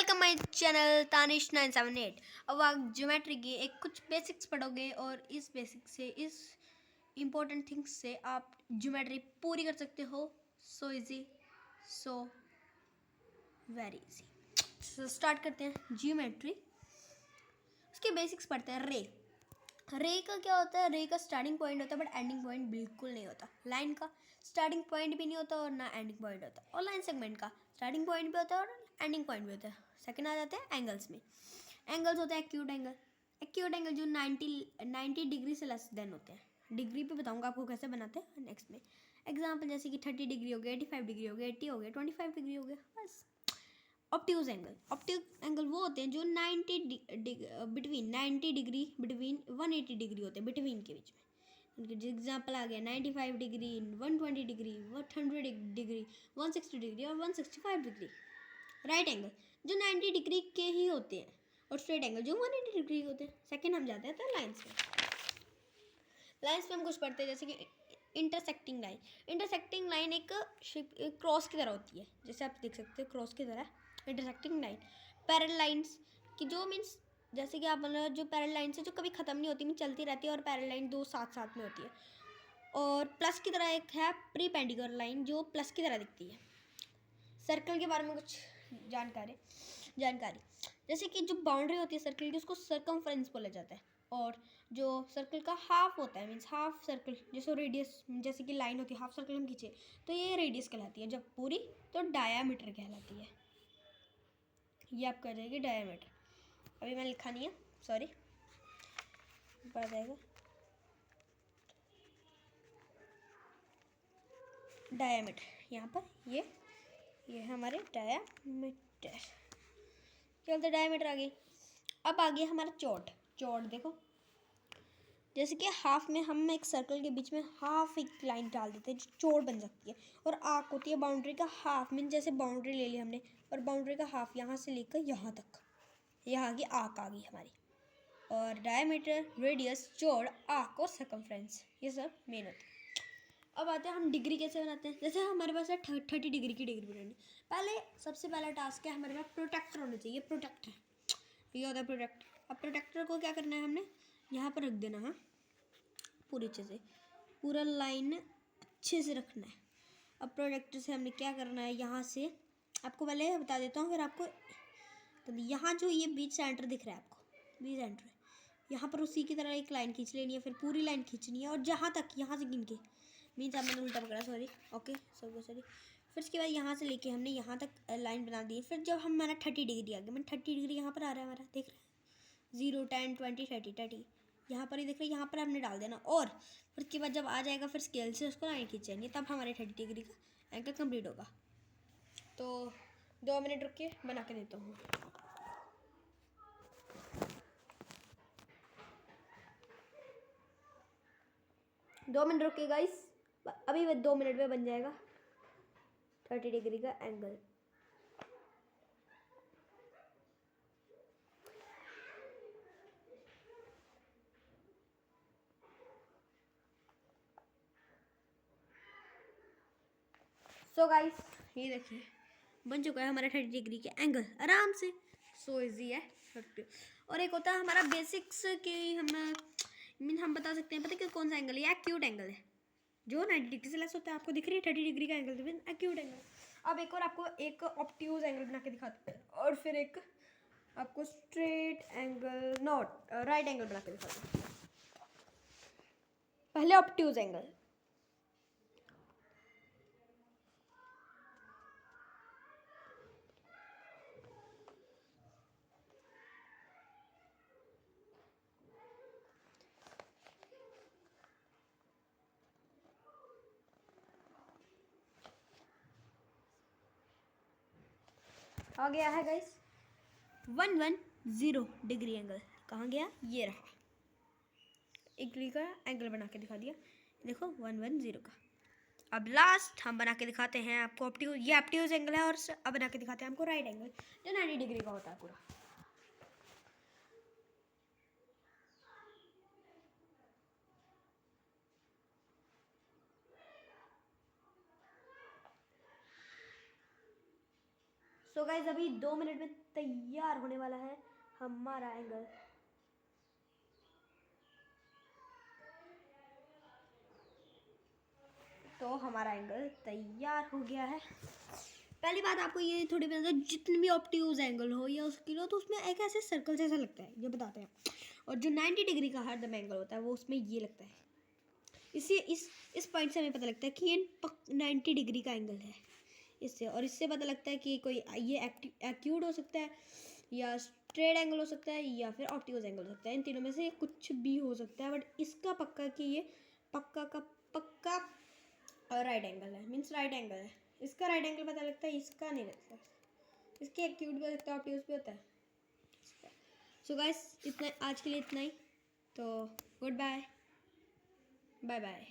Welcome my channel Tanish 978। अब आप geometry की एक कुछ बेसिक्स पढ़ोगे और इस बेसिक से इस इम्पोर्टेंट थिंग्स से आप ज्योमेट्री पूरी कर सकते हो। So easy, so very easy. So start करते हैं ज्योमेट्री। उसके बेसिक्स पढ़ते हैं। रे का क्या होता है? रे का स्टार्टिंग पॉइंट होता है बट एंडिंग पॉइंट बिल्कुल नहीं होता। लाइन का स्टार्टिंग पॉइंट भी नहीं होता और ना एंडिंग पॉइंट होता। और लाइन सेगमेंट का स्टार्टिंग पॉइंट भी होता है और एंडिंग पॉइंट भी होता है। सेकंड आ जाते हैं एंगल्स में। एंगल्स होते हैं एक्यूट एंगल। एक्यूट एंगल जो 90 डिग्री से लेस देन होते हैं। डिग्री पे बताऊंगा आपको कैसे बनाते हैं नेक्स्ट में। एग्जाम्पल जैसे कि 30 डिग्री हो गया, 85 डिग्री हो गया, 80 हो गया, 25 डिग्री हो गया, बस। ऑप्ट्यूज एंगल वो होते हैं जो 90 बिटवीन 90 डिग्री बिटवीन 180 डिग्री होते हैं, बिटवीन के बीच में। एग्जाम्पल आ गया 95 डिग्री, 120 डिग्री, 100 डिग्री, 160 डिग्री और 165 डिग्री। राइट एंगल जो 90 डिग्री के ही होते हैं और स्ट्रेट एंगल जो 180 डिग्री होते हैं। सेकंड हम जाते हैं तो लाइन्स में। लाइन्स में हम कुछ पढ़ते हैं जैसे कि इंटरसेक्टिंग लाइन। इंटरसेक्टिंग लाइन एक क्रॉस की तरह होती है, जैसे आप देख सकते हो क्रॉस की तरह इंटरसेक्टिंग लाइन। पैरेलल लाइन्स की जो मीन्स जैसे कि आप मतलब जो पैरेलल लाइन से जो कभी ख़त्म नहीं होती, मीन चलती रहती है और पैरेलल लाइन दो साथ साथ में होती है। और प्लस की तरह एक है परपेंडिकुलर लाइन जो प्लस की तरह दिखती है। सर्कल के बारे में कुछ जानकारी जैसे कि जो बाउंड्री होती है सर्कल की उसको सर्कमफ्रेंस बोला जाता है। और जो सर्कल का हाफ होता है मीन्स हाफ सर्कल जैसे रेडियस, जैसे कि लाइन होती है हाफ सर्कल हम खींचे तो ये रेडियस कहलाती है। जब पूरी तो डायामीटर कहलाती है। ये आपको आ जाएगी डायामीटर। अभी मैंने लिखा नहीं है, सॉरी, आ जाएगा डायामीटर। यहाँ पर ये हमारे डायामीटर क्या बोलते हैं, डायामीटर आ गई। अब आ गया हमारा चौड़ देखो, जैसे कि हाफ में हम एक सर्कल के बीच में हाफ एक लाइन डाल देते हैं जो चौड़ बन सकती है। और आर्क होती है बाउंड्री का हाफ, मीन जैसे बाउंड्री ले ली हमने और बाउंड्री का हाफ यहाँ से लेकर यहाँ तक, यहाँ की आर्क आ गई हमारी। और डायमीटर, रेडियस, चौड़, आर्क और सर्कमफ्रेंस, ये सब मेन होते हैं। अब आते हैं हम डिग्री कैसे बनाते हैं। जैसे हमारे पास है 30 डिग्री की डिग्री बनानी। पहले सबसे पहला टास्क है हमारे पास प्रोटेक्टर होना चाहिए। प्रोटेक्टर ये होता है प्रोटेक्टर। अब प्रोटेक्टर को क्या करना है, हमने यहाँ पर रख देना है पूरी अच्छे से, पूरा लाइन अच्छे से रखना है। अब प्रोजेक्टर से हमने क्या करना है, यहाँ से आपको पहले बता देता हूँ फिर आपको। तो यहाँ जो ये बीच सेंटर दिख रहा है आपको, बीच सेंटर है, यहाँ पर उसी की तरह एक लाइन खींच लेनी है, फिर पूरी लाइन खींचनी है और जहाँ तक यहाँ से गिन के, मीन्स आप मैंने उल्टा पकड़ा, सॉरी, ओके सॉरी। फिर उसके बाद यहाँ से लेके हमने यहाँ तक लाइन बना दी। फिर जब हमारा 30 डिग्री आ गया, मैंने 30 डिग्री यहाँ पर आ रहा है हमारा, देख रहे हैं 0, 10, 20, 30 यहाँ पर ही देख रहे हैं, यहाँ पर हमने डाल देना। और फिर उसके बाद जब आ जाएगा फिर स्केल से उसको लाइन खींचेंगे, तब हमारे 30 डिग्री का एंगल कंप्लीट होगा। तो 2 मिनट रुक के बना के देता हूँ। दो मिनट रुकिए गाइस, अभी 2 मिनट में बन जाएगा 30 डिग्री का एंगल। सो गाइस ये देखिए बन चुका है हमारा 30 डिग्री का एंगल आराम से। सो इजी है। और एक होता है हमारा बेसिक्स की, हम बता सकते हैं, पता है कि कौन सा एंगल है? एक्यूट एंगल है जो 90 डिग्री से लेस होता है। आपको दिख रही है 30 डिग्री का एंगल, एक्यूट एंगल। अब एक और आपको एक ऑब्ट्यूज एंगल बना के दिखाते हैं और फिर एक आपको straight angle, not right angle बना के दिखाते हैं। पहले ऑब्ट्यूज एंगल। आ गया है गाइस 110 डिग्री एंगल। कहाँ गया? ये रहा, एक डिग्री का एंगल बना के दिखा दिया, देखो 110 का। अब लास्ट हम बना के दिखाते हैं आपको ऑब्ट्यूज, ये ऑब्ट्यूज एंगल है। और अब बना के दिखाते हैं हमको राइट एंगल जो 90 डिग्री का होता है पूरा। सो गाइस अभी 2 मिनट में तैयार होने वाला है हमारा एंगल। तो हमारा एंगल तैयार हो गया है। पहली बात आपको ये थोड़ी बता, जितने भी ऑब्ट्यूज एंगल हो या उसकी लो, तो उसमें एक ऐसे सर्कल जैसा लगता है, ये बताते हैं। और जो 90 डिग्री का हरदम एंगल होता है वो उसमें ये लगता है। इसी इस पॉइंट से हमें पता लगता है कि ये 90 डिग्री का एंगल है इससे। और इससे पता लगता है कि कोई ये एक्यूट हो सकता है, या स्ट्रेट एंगल हो सकता है, या फिर ऑब्ट्यूज एंगल हो सकता है। इन तीनों में से कुछ भी हो सकता है, बट इसका पक्का कि ये पक्का का पक्का राइट एंगल है, मीन्स राइट एंगल है। इसका राइट एंगल पता लगता है, इसका नहीं लगता। इसके एक्यूट भी हो सकता है, ऑब्ट्यूज भी होता है। सो गाइस इतना आज के लिए इतना ही। तो गुड बाय, बाय बाय।